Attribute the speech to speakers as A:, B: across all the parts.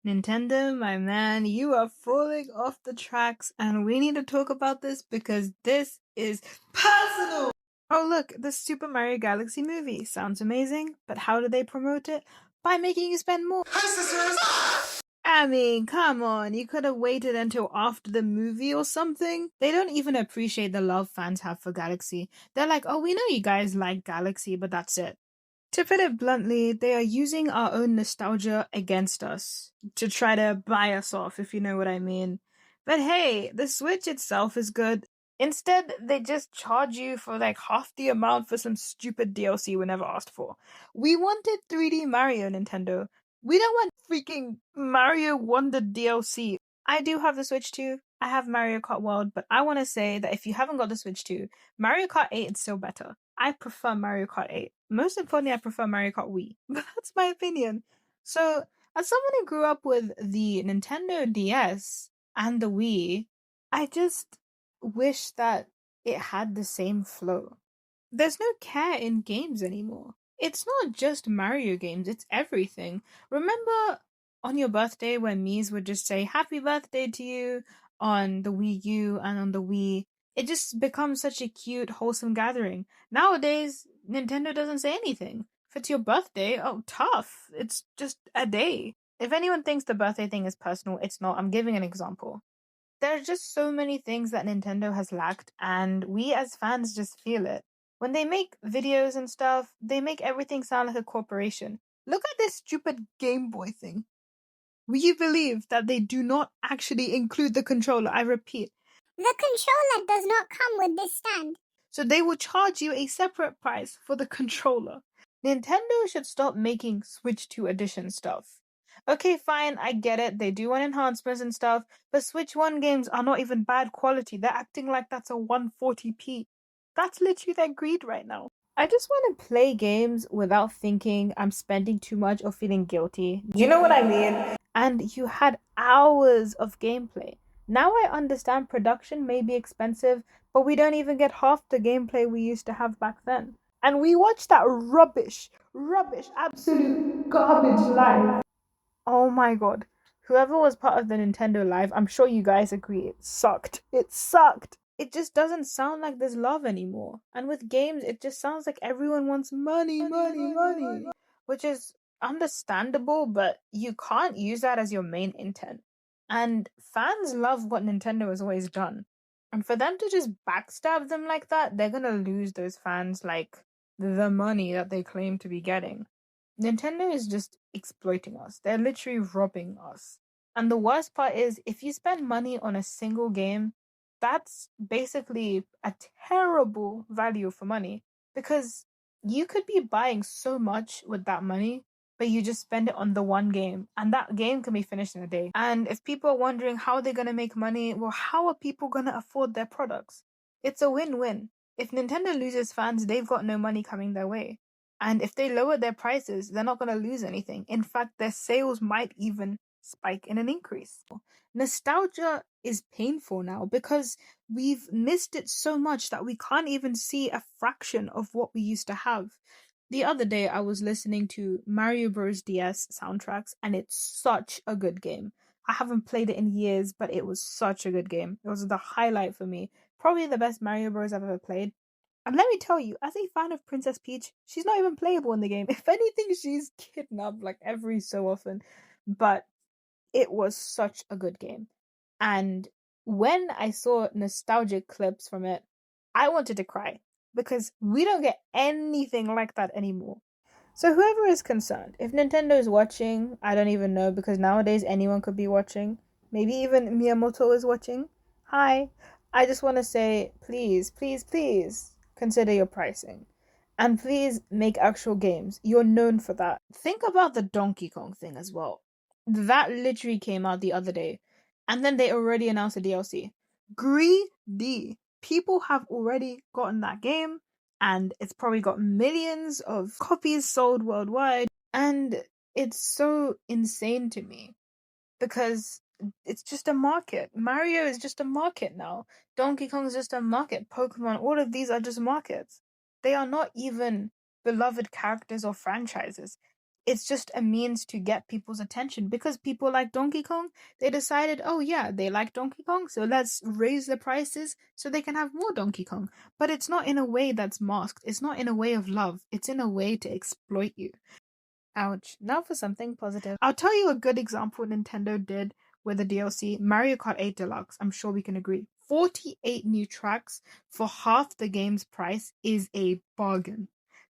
A: Nintendo, my man, you are falling off the tracks, and we need to talk about this because this is personal. Oh, look, the Super Mario Galaxy movie sounds amazing, but how do they promote it? By making you spend more. Hi, sisters! I mean, come on, you could have waited until after the movie or something. They don't even appreciate the love fans have for Galaxy. They're like, oh, we know you guys like Galaxy, but that's it. To put it bluntly, they are using our own nostalgia against us to try to buy us off, if you know what I mean. But hey, the Switch itself is good. Instead, they just charge you for like half the amount for some stupid DLC we never asked for. We wanted 3D Mario, Nintendo. We don't want freaking Mario Wonder DLC. I do have the Switch too. I have Mario Kart World, but I want to say that if you haven't got the Switch too, Mario Kart 8 is still better. I prefer Mario Kart 8. Most importantly, I prefer Mario Kart Wii. But that's my opinion. So, as someone who grew up with the Nintendo DS and the Wii, I just wish that it had the same flow. There's no care in games anymore. It's not just Mario games, it's everything. Remember on your birthday when Mies would just say happy birthday to you on the Wii U and on the Wii? It just becomes such a cute, wholesome gathering. Nowadays, Nintendo doesn't say anything. If it's your birthday, oh, tough. It's just a day. If anyone thinks the birthday thing is personal, it's not. I'm giving an example. There are just so many things that Nintendo has lacked, and we as fans just feel it. When they make videos and stuff, they make everything sound like a corporation. Look at this stupid Game Boy thing. Will you believe that they do not actually include the controller? I repeat.
B: The controller does not come with this stand.
A: So they will charge you a separate price for the controller. Nintendo should stop making Switch 2 edition stuff. Okay, fine, I get it. They do want enhancements and stuff, but Switch 1 games are not even bad quality. They're acting like that's a 140p. That's literally their greed right now. I just want to play games without thinking I'm spending too much or feeling guilty. You know what I mean? And you had hours of gameplay. Now I understand production may be expensive, but we don't even get half the gameplay we used to have back then. And we watched that rubbish, absolute garbage live. Oh my god. Whoever was part of the Nintendo Live, I'm sure you guys agree, it sucked. It sucked. It just doesn't sound like there's love anymore. And with games, it just sounds like everyone wants money. Which is understandable, but you can't use that as your main intent. And fans love what Nintendo has always done. And for them to just backstab them like that, they're gonna lose those fans like the money that they claim to be getting. Nintendo is just exploiting us. They're literally robbing us. And the worst part is, if you spend money on a single game, that's basically a terrible value for money because you could be buying so much with that money, but you just spend it on the one game, and that game can be finished in a day. And if people are wondering how they're going to make money, well, how are people going to afford their products? It's a win win. If Nintendo loses fans, they've got no money coming their way. And if they lower their prices, they're not going to lose anything. In fact, their sales might even spike in an increase. Nostalgia is painful now because we've missed it so much that we can't even see a fraction of what we used to have. The other day, I was listening to Mario Bros. DS soundtracks, and it's such a good game. I haven't played it in years, but it was such a good game. It was the highlight for me. Probably the best Mario Bros. I've ever played. And let me tell you, as a fan of Princess Peach, she's not even playable in the game. If anything, she's kidnapped like every so often. But it was such a good game. And when I saw nostalgic clips from it, I wanted to cry because we don't get anything like that anymore. So whoever is concerned, if Nintendo is watching, I don't even know because nowadays anyone could be watching. Maybe even Miyamoto is watching. Hi. I just want to say, please consider your pricing. And please make actual games. You're known for that. Think about the Donkey Kong thing as well. That literally came out the other day. And then they already announced a DLC. Greedy. People have already gotten that game, and it's probably got millions of copies sold worldwide. And it's so insane to me because it's just a market. Mario is just a market now. Donkey Kong is just a market. Pokemon, all of these are just markets. They are not even beloved characters or franchises. It's just a means to get people's attention because people like Donkey Kong. They decided, oh yeah, they like Donkey Kong, so let's raise the prices so they can have more Donkey Kong. But it's not in a way that's masked. It's not in a way of love. It's in a way to exploit you. Ouch. Now for something positive. I'll tell you a good example Nintendo did with the DLC Mario Kart 8 Deluxe. I'm sure we can agree. 48 new tracks for half the game's price is a bargain.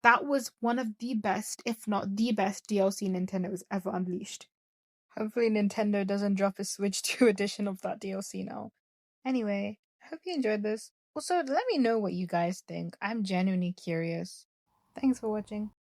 A: That was one of the best, if not the best, DLC Nintendo has ever unleashed. Hopefully, Nintendo doesn't drop a Switch 2 edition of that DLC now. Anyway, I hope you enjoyed this. Also, let me know what you guys think. I'm genuinely curious. Thanks for watching.